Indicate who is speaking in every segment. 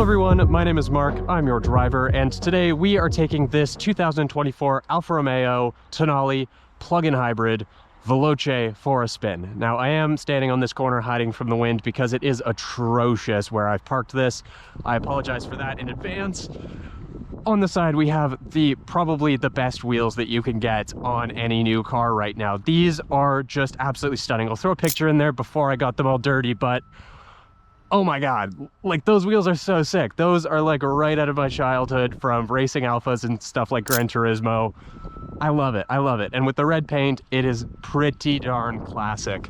Speaker 1: everyone, my name is Mark, I'm your driver, and today we are taking this 2024 Alfa Romeo Tonale plug-in hybrid Veloce for a spin. Now, I am standing on this corner hiding from the wind because it is atrocious where I've parked this. I apologize for that in advance. On the side, we have probably the best wheels that you can get on any new car right now. These are just absolutely stunning. I'll throw a picture in there before I got them all dirty, but oh my God, like those wheels are so sick. Those are like right out of my childhood from racing Alphas and stuff like Gran Turismo. I love it, I love it. And with the red paint, it is pretty darn classic.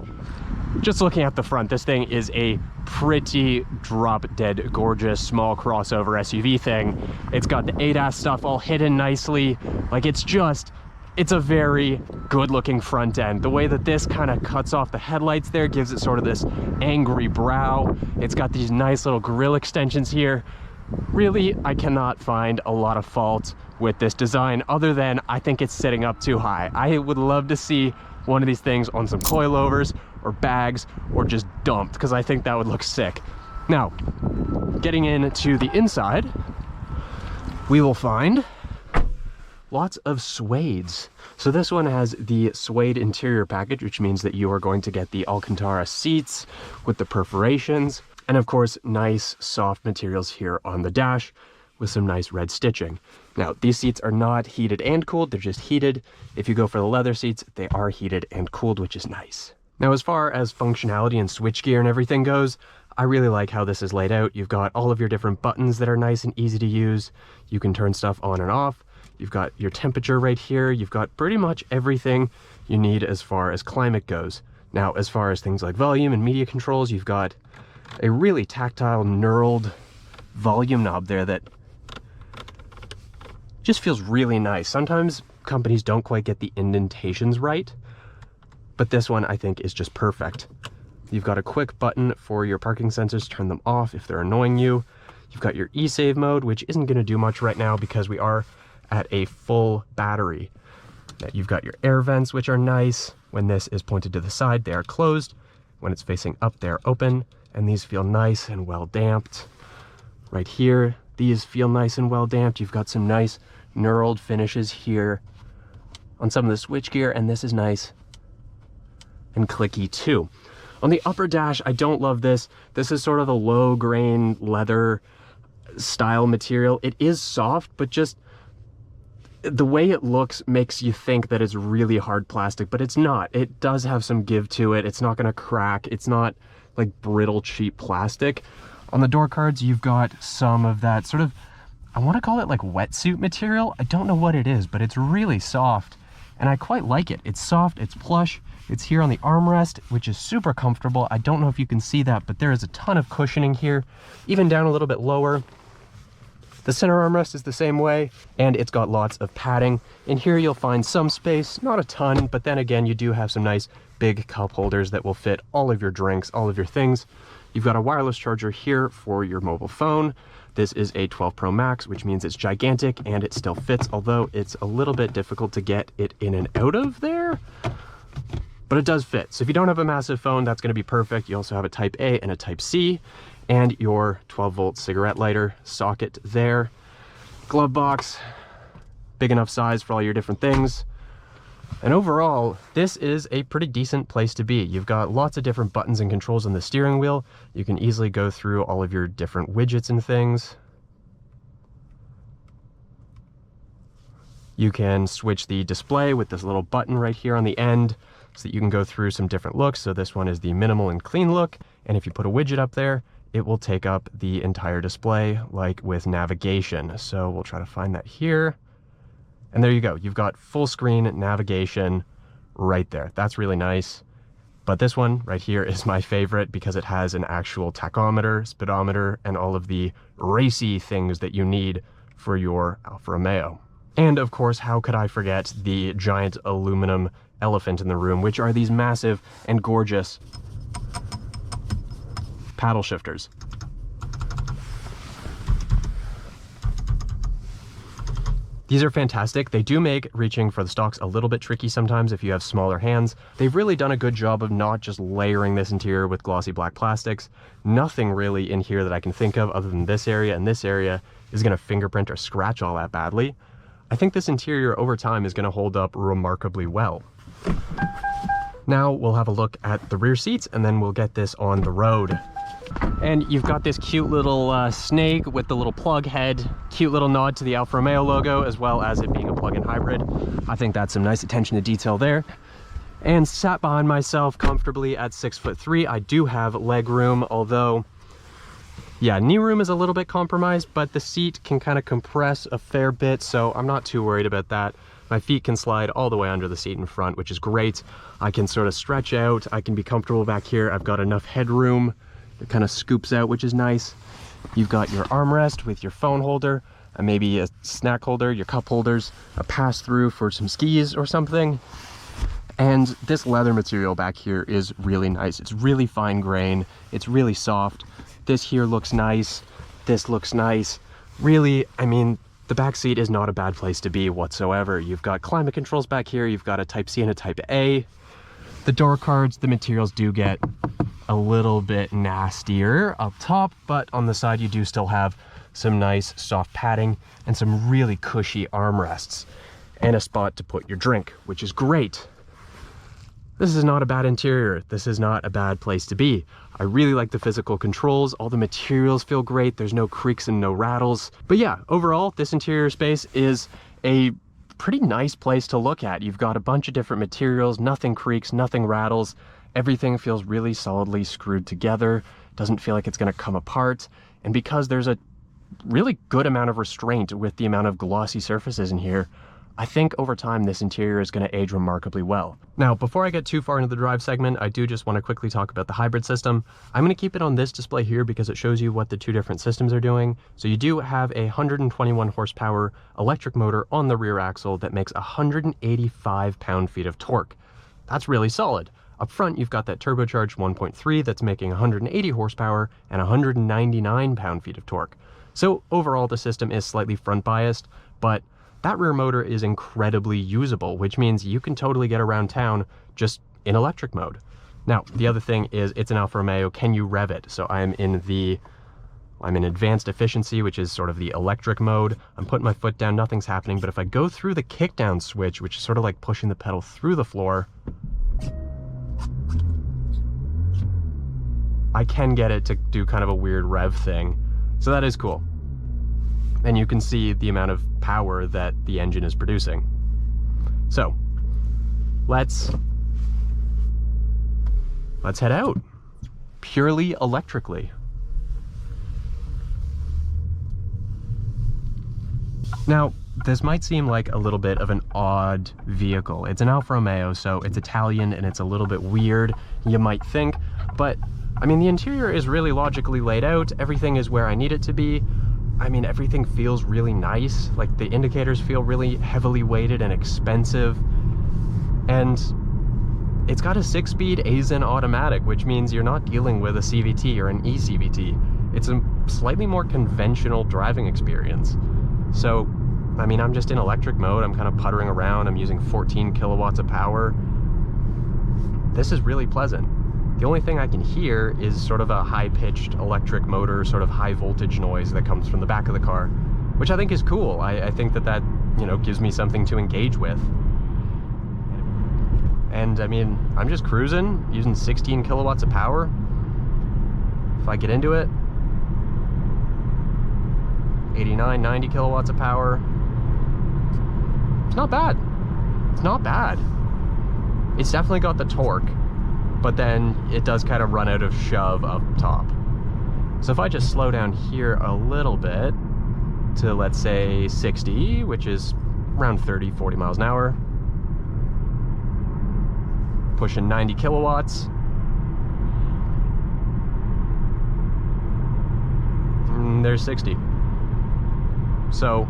Speaker 1: Just looking at the front, this thing is a pretty drop-dead gorgeous small crossover SUV thing. It's got the ADAS stuff all hidden nicely. Like it's a very good looking front end. The way that this kind of cuts off the headlights there gives it sort of this angry brow. It's got these nice little grille extensions here. Really, I cannot find a lot of fault with this design other than I think it's sitting up too high. I would love to see one of these things on some coilovers or bags or just dumped, because I think that would look sick. Now, getting into the inside, we will find lots of suedes. So this one has the suede interior package, which means that you are going to get the Alcantara seats with the perforations, and of course nice soft materials here on the dash with some nice red stitching. Now, these seats are not heated and cooled, they're just heated. If you go for the leather seats, they are heated and cooled, which is nice. Now, as far as functionality and switchgear and everything goes, I really like how this is laid out. You've got all of your different buttons that are nice and easy to use. You can turn stuff on and off. You've got your temperature right here. You've got pretty much everything you need as far as climate goes. Now, as far as things like volume and media controls, you've got a really tactile, knurled volume knob there that just feels really nice. Sometimes companies don't quite get the indentations right, but this one I think is just perfect. You've got a quick button for your parking sensors to turn them off if they're annoying you. You've got your e-save mode, which isn't going to do much right now because we are at a full battery. You've got your air vents, which are nice. When this is pointed to the side, they are closed. When it's facing up, they are open, and these feel nice and well damped. Right here, these feel nice and well damped. You've got some nice knurled finishes here on some of the switchgear, and this is nice and clicky too. On the upper dash, I don't love this. This is sort of a low grain leather style material. It is soft, but just the way it looks makes you think that it's really hard plastic, but it's not. It does have some give to it. It's not going to crack. It's not like brittle, cheap plastic. On the door cards, you've got some of that sort of, I want to call it like wetsuit material. I don't know what it is, but it's really soft, and I quite like it. It's soft, it's plush, it's here on the armrest, which is super comfortable. I don't know if you can see that, but there is a ton of cushioning here, even down a little bit lower. The center armrest is the same way, and it's got lots of padding. In here you'll find some space, not a ton, but then again, you do have some nice big cup holders that will fit all of your drinks, all of your things. You've got a wireless charger here for your mobile phone. This is a 12 Pro Max, which means it's gigantic and it still fits, although it's a little bit difficult to get it in and out of there, but it does fit. So if you don't have a massive phone, that's going to be perfect. You also have a Type A and a Type C, and your 12-volt cigarette lighter socket there. Glove box, big enough size for all your different things. And overall, this is a pretty decent place to be. You've got lots of different buttons and controls on the steering wheel. You can easily go through all of your different widgets and things. You can switch the display with this little button right here on the end so that you can go through some different looks. So this one is the minimal and clean look. And if you put a widget up there, it will take up the entire display, like with navigation. So we'll try to find that here. And there you go. You've got full screen navigation right there. That's really nice. But this one right here is my favorite because it has an actual tachometer, speedometer, and all of the racy things that you need for your Alfa Romeo. And of course, how could I forget the giant aluminum elephant in the room, which are these massive and gorgeous paddle shifters. These are fantastic. They do make reaching for the stalks a little bit tricky sometimes if you have smaller hands. They've really done a good job of not just layering this interior with glossy black plastics. Nothing really in here that I can think of other than this area and this area is going to fingerprint or scratch all that badly. I think this interior over time is going to hold up remarkably well. Now we'll have a look at the rear seats and then we'll get this on the road. And you've got this cute little snake with the little plug head, cute little nod to the Alfa Romeo logo, as well as it being a plug-in hybrid. I think that's some nice attention to detail there. And sat behind myself comfortably at 6'3". I do have leg room, although, yeah, knee room is a little bit compromised, but the seat can kind of compress a fair bit, so I'm not too worried about that. My feet can slide all the way under the seat in front, which is great. I can sort of stretch out. I can be comfortable back here. I've got enough headroom. It kind of scoops out, which is nice. You've got your armrest with your phone holder, and maybe a snack holder, your cup holders, a pass-through for some skis or something. And this leather material back here is really nice. It's really fine grain. It's really soft. This here looks nice. This looks nice. Really, I mean, the back seat is not a bad place to be whatsoever. You've got climate controls back here. You've got a Type C and a Type A. The door cards, the materials do get a little bit nastier up top, but on the side you do still have some nice soft padding and some really cushy armrests and a spot to put your drink, which is great. This is not a bad interior. This is not a bad place to be. I really like the physical controls. All the materials feel great. There's no creaks and no rattles. But yeah, overall, this interior space is a pretty nice place to look at. You've got a bunch of different materials, nothing creaks, nothing rattles. Everything feels really solidly screwed together. Doesn't feel like it's going to come apart. And because there's a really good amount of restraint with the amount of glossy surfaces in here, I think over time this interior is going to age remarkably well. Now, before I get too far into the drive segment, I do just want to quickly talk about the hybrid system. I'm going to keep it on this display here because it shows you what the two different systems are doing. So you do have a 121 horsepower electric motor on the rear axle that makes 185 pound-feet of torque. That's really solid. Up front, you've got that turbocharged 1.3 that's making 180 horsepower and 199 pound-feet of torque. So overall, the system is slightly front biased, but that rear motor is incredibly usable, which means you can totally get around town just in electric mode. Now, the other thing is it's an Alfa Romeo. Can you rev it? So I'm in advanced efficiency, which is sort of the electric mode. I'm putting my foot down, nothing's happening. But if I go through the kickdown switch, which is sort of like pushing the pedal through the floor, I can get it to do kind of a weird rev thing. So that is cool. And you can see the amount of power that the engine is producing. So let's head out purely electrically. Now, this might seem like a little bit of an odd vehicle. It's an Alfa Romeo, so it's Italian and it's a little bit weird, you might think, but I mean, the interior is really logically laid out. Everything is where I need it to be. I mean, everything feels really nice. Like the indicators feel really heavily weighted and expensive. And it's got a 6-speed Aisin Automatic, which means you're not dealing with a CVT or an eCVT. It's a slightly more conventional driving experience. So, I mean, I'm just in electric mode. I'm kind of puttering around. I'm using 14 kilowatts of power. This is really pleasant. The only thing I can hear is sort of a high-pitched electric motor, sort of high-voltage noise that comes from the back of the car, which I think is cool. I think that, you know, gives me something to engage with. And, I mean, I'm just cruising, using 16 kilowatts of power. If I get into it, 89, 90 kilowatts of power. It's not bad. It's not bad. It's definitely got the torque, but then it does kind of run out of shove up top. So if I just slow down here a little bit to, let's say, 60, which is around 30, 40 miles an hour, pushing 90 kilowatts, and there's 60. So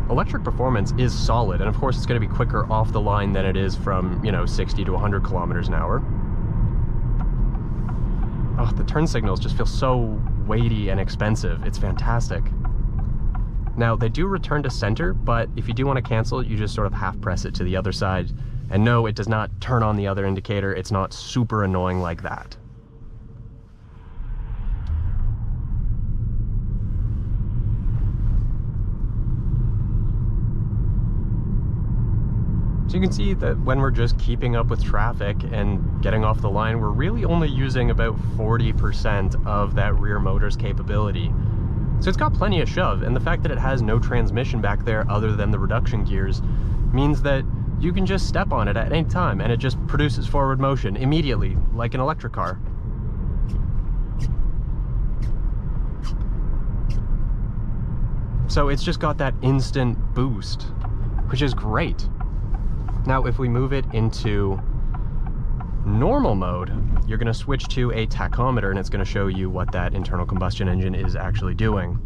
Speaker 1: electric performance is solid, and of course it's going to be quicker off the line than it is from, you know, 60 to 100 kilometers an hour. Oh, the turn signals just feel so weighty and expensive. It's fantastic. Now, they do return to center, but if you do want to cancel, you just sort of half press it to the other side. And no, it does not turn on the other indicator. It's not super annoying like that. So you can see that when we're just keeping up with traffic and getting off the line, we're really only using about 40% of that rear motor's capability. So it's got plenty of shove, and the fact that it has no transmission back there other than the reduction gears means that you can just step on it at any time and it just produces forward motion immediately, like an electric car. So it's just got that instant boost, which is great. Now, if we move it into normal mode, you're going to switch to a tachometer and it's going to show you what that internal combustion engine is actually doing.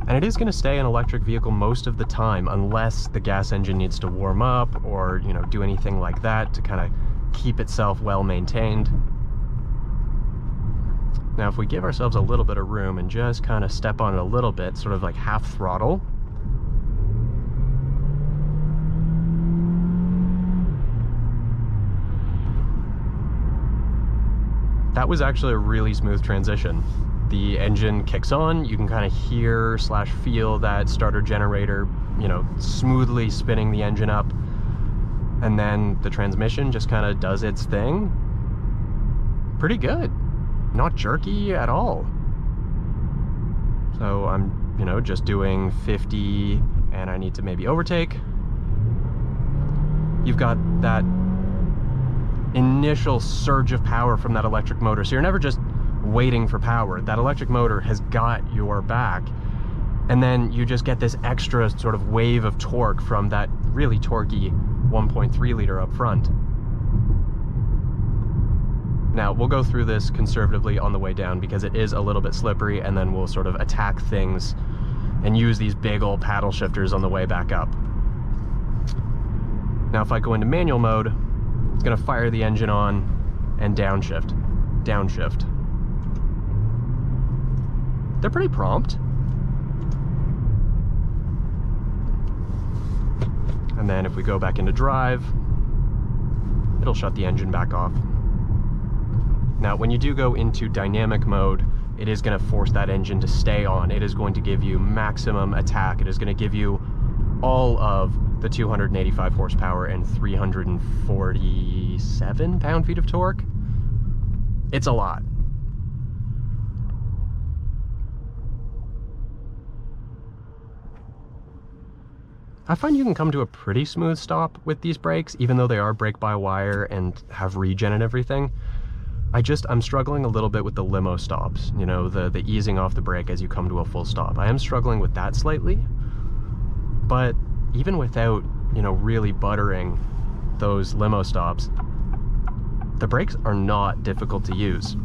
Speaker 1: And it is going to stay an electric vehicle most of the time, unless the gas engine needs to warm up or, you know, do anything like that to kind of keep itself well maintained. Now, if we give ourselves a little bit of room and just kind of step on it a little bit, sort of like half throttle, that was actually a really smooth transition. The engine kicks on, you can kind of hear / feel that starter generator, you know, smoothly spinning the engine up. And then the transmission just kind of does its thing. Pretty good. Not jerky at all. So I'm, you know, just doing 50 and I need to maybe overtake. You've got that initial surge of power from that electric motor. So you're never just waiting for power. That electric motor has got your back. And then you just get this extra sort of wave of torque from that really torquey 1.3 liter up front. Now, we'll go through this conservatively on the way down because it is a little bit slippery, and then we'll sort of attack things and use these big old paddle shifters on the way back up. Now, if I go into manual mode, it's going to fire the engine on and downshift. Downshift. They're pretty prompt. And then if we go back into drive, it'll shut the engine back off. Now, when you do go into dynamic mode, it is going to force that engine to stay on. It is going to give you maximum attack. It is going to give you all of the 285 horsepower and 347 pound-feet of torque. It's a lot. I find you can come to a pretty smooth stop with these brakes, even though they are brake-by-wire and have regen and everything. I'm struggling a little bit with the limo stops, you know, the easing off the brake as you come to a full stop. I am struggling with that slightly, but even without, you know, really buttering those limo stops, the brakes are not difficult to use.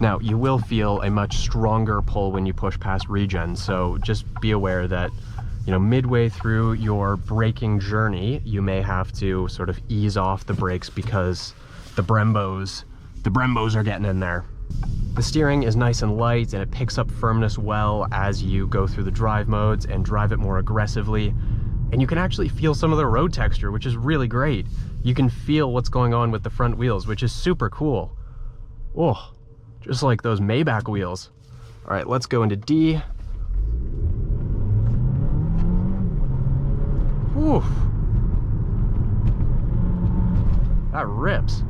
Speaker 1: Now, you will feel a much stronger pull when you push past regen, so just be aware that, you know, midway through your braking journey, you may have to sort of ease off the brakes because the Brembos are getting in there. The steering is nice and light and it picks up firmness well as you go through the drive modes and drive it more aggressively. And you can actually feel some of the road texture, which is really great. You can feel what's going on with the front wheels, which is super cool. Oh, just like those Maybach wheels. All right, let's go into D. Whew. That rips.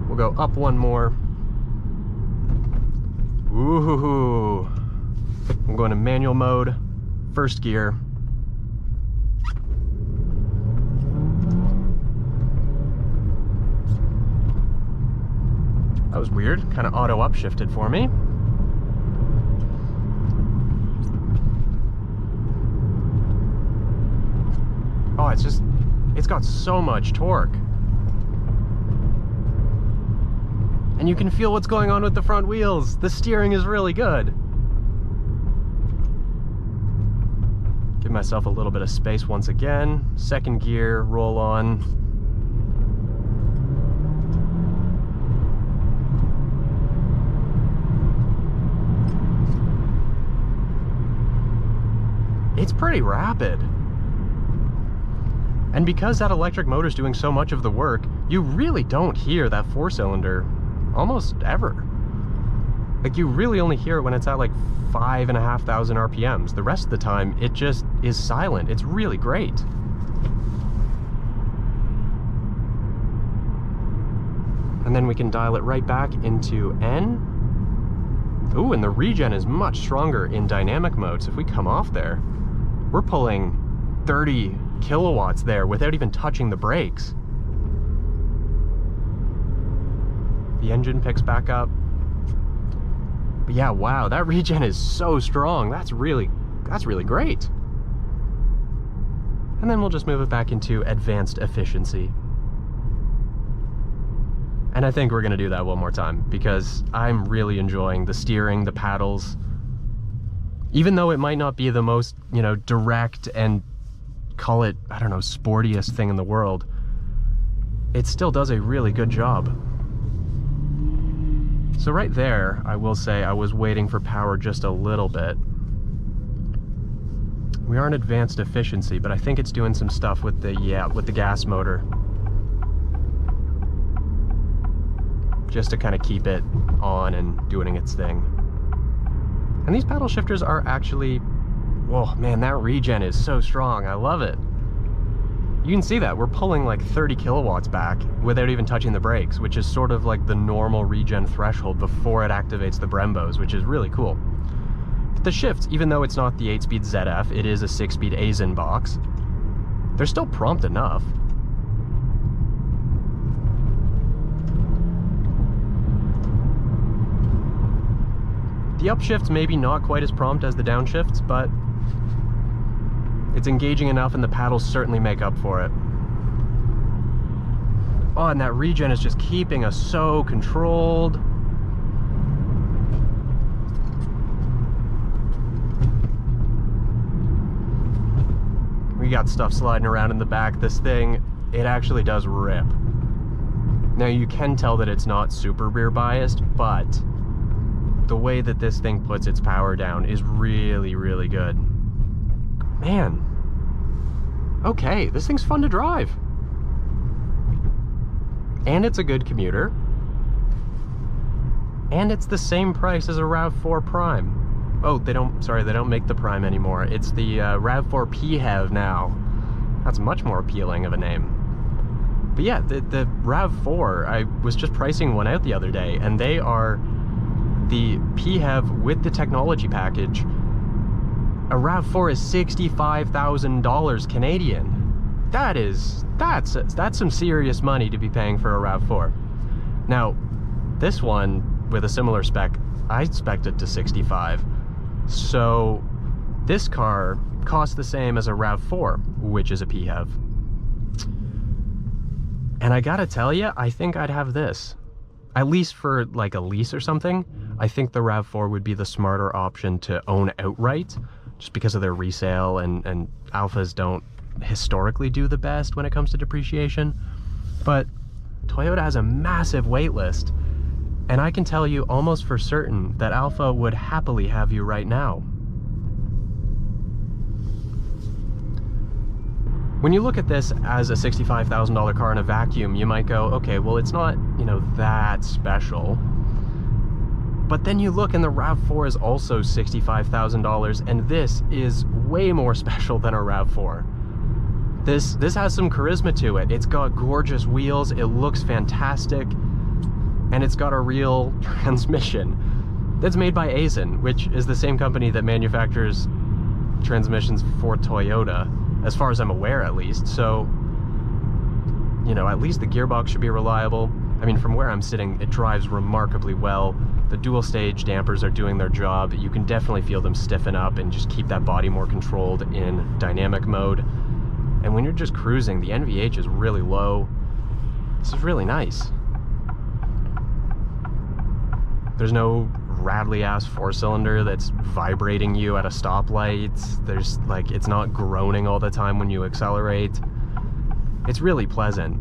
Speaker 1: We'll go up one more. Ooh. I'm going to manual mode, first gear. That was weird, kind of auto upshifted for me. Oh, it's got so much torque. And you can feel what's going on with the front wheels. The steering is really good. Give myself a little bit of space once again. Second gear, roll on. It's pretty rapid. And because that electric motor is doing so much of the work, you really don't hear that 4-cylinder almost ever. Like, you really only hear it when it's at like 5,500 RPMs. The rest of the time, it just is silent. It's really great. And then we can dial it right back into N. Ooh, and the regen is much stronger in dynamic mode. So if we come off there, we're pulling 30 kilowatts there without even touching the brakes. The engine picks back up. But yeah, wow, that regen is so strong. That's really great. And then we'll just move it back into advanced efficiency. And I think we're gonna do that one more time because I'm really enjoying the steering, the paddles. Even though it might not be the most, you know, direct and, call it, I don't know, sportiest thing in the world, it still does a really good job. So right there, I will say I was waiting for power just a little bit. We are in advanced efficiency, but I think it's doing some stuff with the gas motor. Just to kind of keep it on and doing its thing. And these paddle shifters are actually, whoa, man, that regen is so strong. I love it. You can see that we're pulling like 30 kilowatts back without even touching the brakes, which is sort of like the normal regen threshold before it activates the Brembos, which is really cool. But the shifts, even though it's not the 8-speed ZF, it is a 6-speed Aisin box, they're still prompt enough. The upshifts maybe not quite as prompt as the downshifts, but it's engaging enough and the paddles certainly make up for it. Oh, and that regen is just keeping us so controlled. We got stuff sliding around in the back. This thing, it actually does rip. Now you can tell that it's not super rear biased, but the way that this thing puts its power down is really, really good. Man. Okay, this thing's fun to drive. And it's a good commuter. And it's the same price as a Rav4 Prime. Oh, they don't make the Prime anymore. It's the Rav4 PHEV now. That's much more appealing of a name. But yeah, the Rav4, I was just pricing one out the other day, and they are the PHEV with the technology package. A Rav4 is $65,000 Canadian. That's some serious money to be paying for a Rav4. Now, this one with a similar spec, I spec'd it to 65. So this car costs the same as a Rav4, which is a PHEV. And I gotta tell you, I think I'd have this. At least for like a lease or something, I think the Rav4 would be the smarter option to own outright, just because of their resale, and Alphas don't historically do the best when it comes to depreciation. But Toyota has a massive wait list, and I can tell you almost for certain that Alfa would happily have you right now. When you look at this as a $65,000 car in a vacuum, you might go, okay, well, it's not, you know, that special. But then you look and the Rav4 is also $65,000, and this is way more special than a Rav4. This has some charisma to it. It's got gorgeous wheels, it looks fantastic, and it's got a real transmission that's made by Aisin, which is the same company that manufactures transmissions for Toyota, as far as I'm aware at least. So, you know, at least the gearbox should be reliable. I mean, from where I'm sitting, it drives remarkably well. The dual stage dampers are doing their job. You can definitely feel them stiffen up and just keep that body more controlled in dynamic mode. And when you're just cruising, the NVH is really low. This is really nice. There's no rattly ass 4-cylinder that's vibrating you at a stoplight. There's like, it's not groaning all the time when you accelerate. It's really pleasant.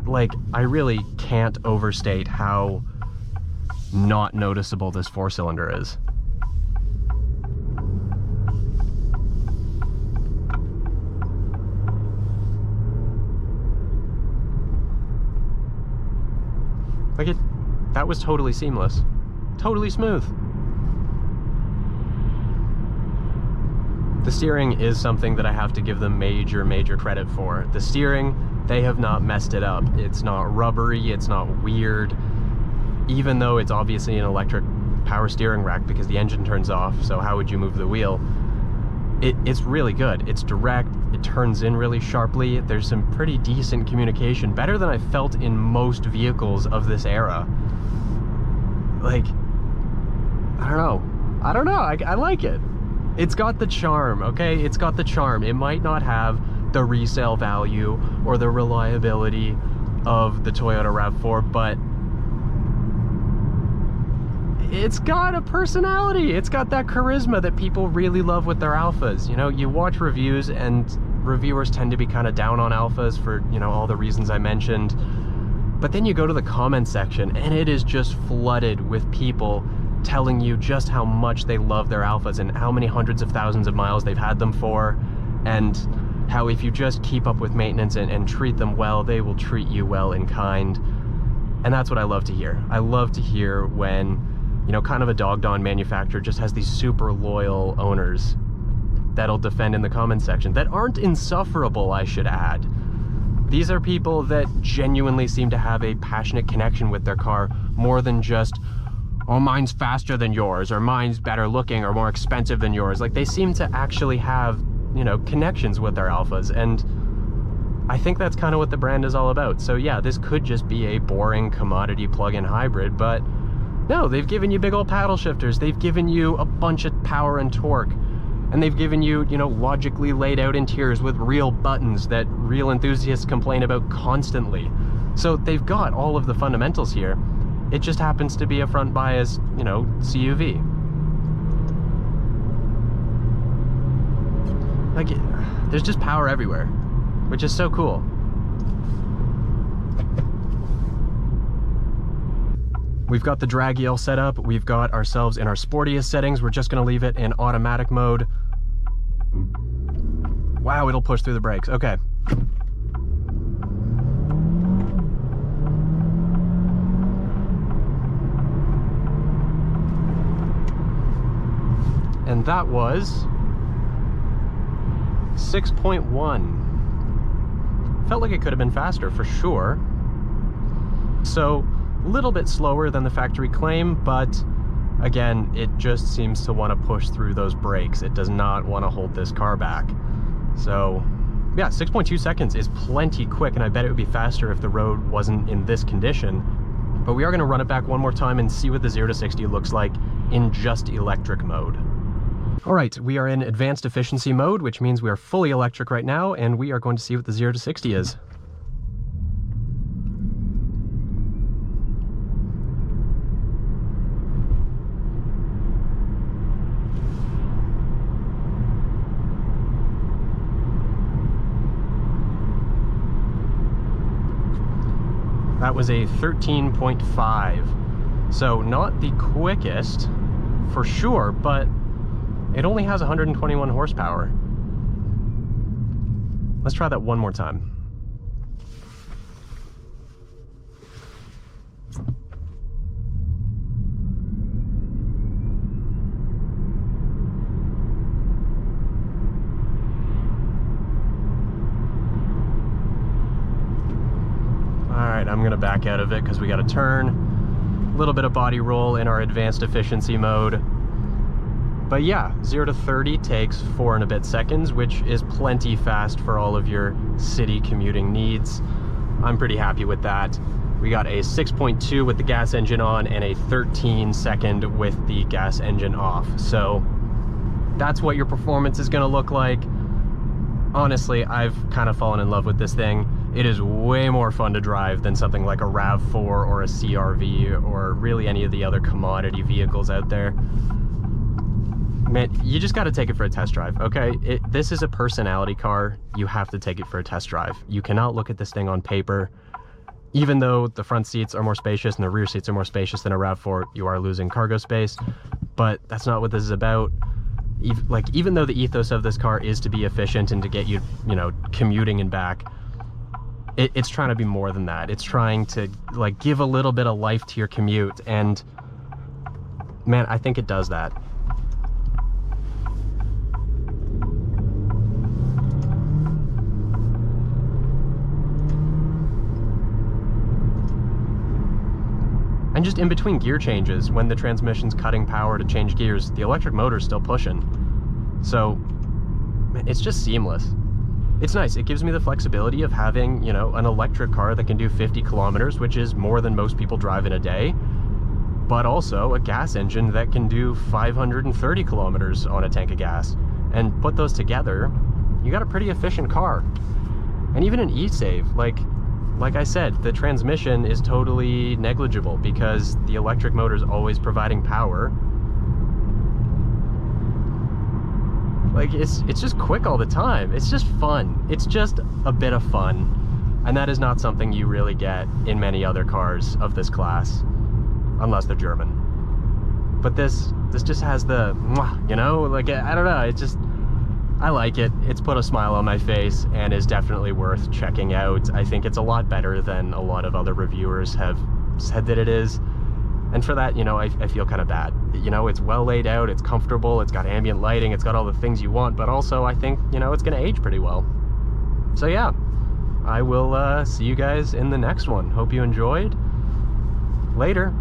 Speaker 1: Like, I really can't overstate how not noticeable this 4-cylinder is. Like that was totally seamless. Totally smooth. The steering is something that I have to give them major credit for. The steering, they have not messed it up. It's not rubbery, it's not weird, even though it's obviously an electric power steering rack because the engine turns off, so how would you move the wheel? It's really good. It's direct, it turns in really sharply. There's some pretty decent communication, better than I felt in most vehicles of this era. Like, I don't know, I like it. It's got the charm, okay? It's got the charm. It might not have the resale value or the reliability of the Toyota RAV4, but it's got a personality. It's got that charisma that people really love with their Alphas. You know, you watch reviews and reviewers tend to be kind of down on Alphas for, you know, all the reasons I mentioned. But then you go to the comments section and it is just flooded with people telling you just how much they love their Alphas and how many hundreds of thousands of miles they've had them for, and how if you just keep up with maintenance and treat them well, they will treat you well in kind. And that's what I love to hear. I love to hear when, you know, kind of a dogged-on manufacturer just has these super loyal owners that'll defend in the comments section, that aren't insufferable, I should add. These are people that genuinely seem to have a passionate connection with their car, more than just, oh, mine's faster than yours, or mine's better looking or more expensive than yours. Like, they seem to actually have, you know, connections with their Alphas, and I think that's kind of what the brand is all about. So yeah, this could just be a boring commodity plug-in hybrid, but no, they've given you big old paddle shifters, they've given you a bunch of power and torque, and they've given you, you know, logically laid out interiors with real buttons that real enthusiasts complain about constantly. So they've got all of the fundamentals here. It just happens to be a front bias, you know, CUV. Like, there's just power everywhere, which is so cool. We've got the drag heel set up. We've got ourselves in our sportiest settings. We're just gonna leave it in automatic mode. Wow, it'll push through the brakes. Okay. And that was 6.1. Felt like it could have been faster for sure. So a little bit slower than the factory claim, but again, it just seems to want to push through those brakes. It does not want to hold this car back. So yeah, 6.2 seconds is plenty quick, and I bet it would be faster if the road wasn't in this condition. But we are going to run it back one more time and see what the 0 to 60 looks like in just electric mode. All right, we are in advanced efficiency mode, which means we are fully electric right now, and we are going to see what the 0 to 60 is. That was a 13.5. So not the quickest for sure, but it only has 121 horsepower. Let's try that one more time. I'm gonna back out of it because we got to turn. A little bit of body roll in our advanced efficiency mode. But yeah, 0 to 30 takes 4 and a bit seconds, which is plenty fast for all of your city commuting needs. I'm pretty happy with that. We got a 6.2 with the gas engine on and a 13-second with the gas engine off. So that's what your performance is gonna look like. Honestly, I've kind of fallen in love with this thing. It is way more fun to drive than something like a RAV4 or a CR-V or really any of the other commodity vehicles out there. Man, you just got to take it for a test drive, okay? This is a personality car. You have to take it for a test drive. You cannot look at this thing on paper. Even though the front seats are more spacious and the rear seats are more spacious than a RAV4, you are losing cargo space. But that's not what this is about. Even though the ethos of this car is to be efficient and to get you, you know, commuting and back, it's trying to be more than that. It's trying to like give a little bit of life to your commute, and man, I think it does that. And just in between gear changes, when the transmission's cutting power to change gears, the electric motor's still pushing. So it's just seamless. It's nice. It gives me the flexibility of having, you know, an electric car that can do 50 kilometers, which is more than most people drive in a day, but also a gas engine that can do 530 kilometers on a tank of gas. And put those together, you got a pretty efficient car. And even an e-save, like I said, the transmission is totally negligible because the electric motor is always providing power. Like, it's just quick all the time. It's just fun. It's just a bit of fun. And that is not something you really get in many other cars of this class, unless they're German. But this just has the, you know, like, I don't know, it just, I like it. It's put a smile on my face and is definitely worth checking out. I think it's a lot better than a lot of other reviewers have said that it is. And for that, you know, I feel kind of bad. You know, it's well laid out, it's comfortable, it's got ambient lighting, it's got all the things you want, but also I think, you know, it's gonna age pretty well. So yeah, I will see you guys in the next one. Hope you enjoyed. Later.